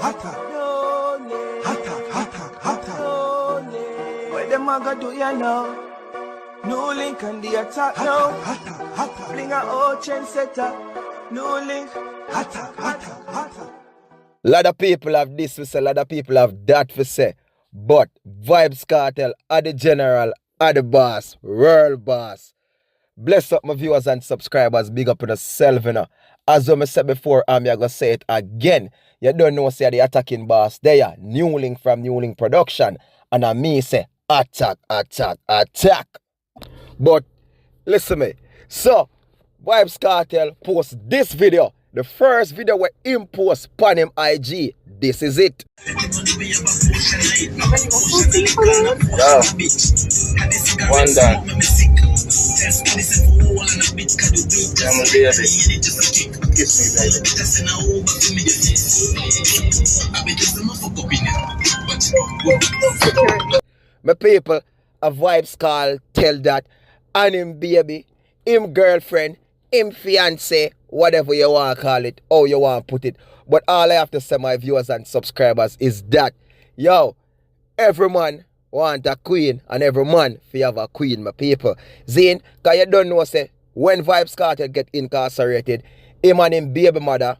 What them a go do ya now? NEWLINK and the attack now. Bring a old trendsetter. NEWLINK. Lot of people have this to say, lot of people have that to say. But Vybz Kartel are the general, are the boss, world boss. Bless up my viewers and subscribers. Big up on yourself, you know. As I said before, I'm going to say it again. You don't know, say the attacking boss. They are NEWLINK from NEWLINK Production. And I me say, attack, attack, attack. But, listen me. So, Vybz Kartel post this video. The first video where him post on him IG. This is it. Yeah. One done. I'm a baby. Kiss me, baby. My people, a Vybz Kartel that, and him baby, him girlfriend, him fiance, whatever you want to call it, how you want to put it. But all I have to say, my viewers and subscribers, is that, yo, every man want a queen, and every man fi have a queen, my people. Zine, because you don't know, say, when Vybz Kartel get incarcerated, him and him baby mother,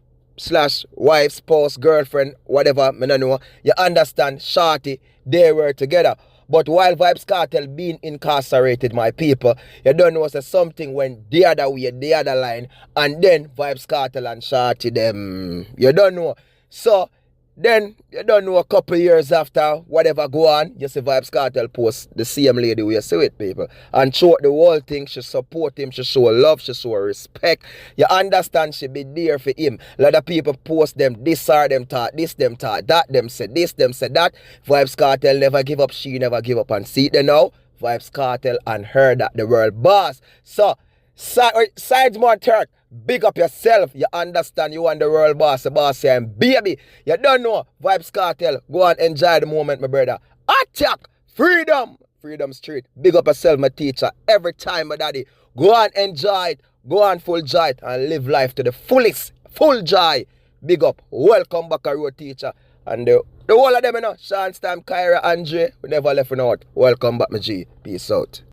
/ wife, spouse, girlfriend, whatever, me don't know, you understand, shorty, they were together. But while Vybz Kartel being incarcerated, my people, you don't know, say something went the other way, the other line, and then Vybz Kartel and shorty them, you don't know. So, then, you don't know, a couple years after, whatever go on, you see Vybz Kartel post the same lady we see it, people. And throughout the whole thing, she support him, she show love, she show respect. You understand, she be there for him. A lot of people post them, this or them thought, this them thought, that them said this, them said that. Vybz Kartel never give up, she never give up. And see it now, Vybz Kartel and her that the world boss. So, sides more Turk. Big up yourself. You understand you want the world boss, the boss here. And baby, you don't know. Vybz Kartel. Go and enjoy the moment, my brother. Attack. Freedom. Freedom Street. Big up yourself, my teacher. Every time, my daddy. Go and enjoy it. Go on full joy it and live life to the fullest. Full joy. Big up. Welcome back, a road teacher. And the whole of them, you know. Sean Stam, Kyra, Andre. We never left out. Welcome back, my G. Peace out.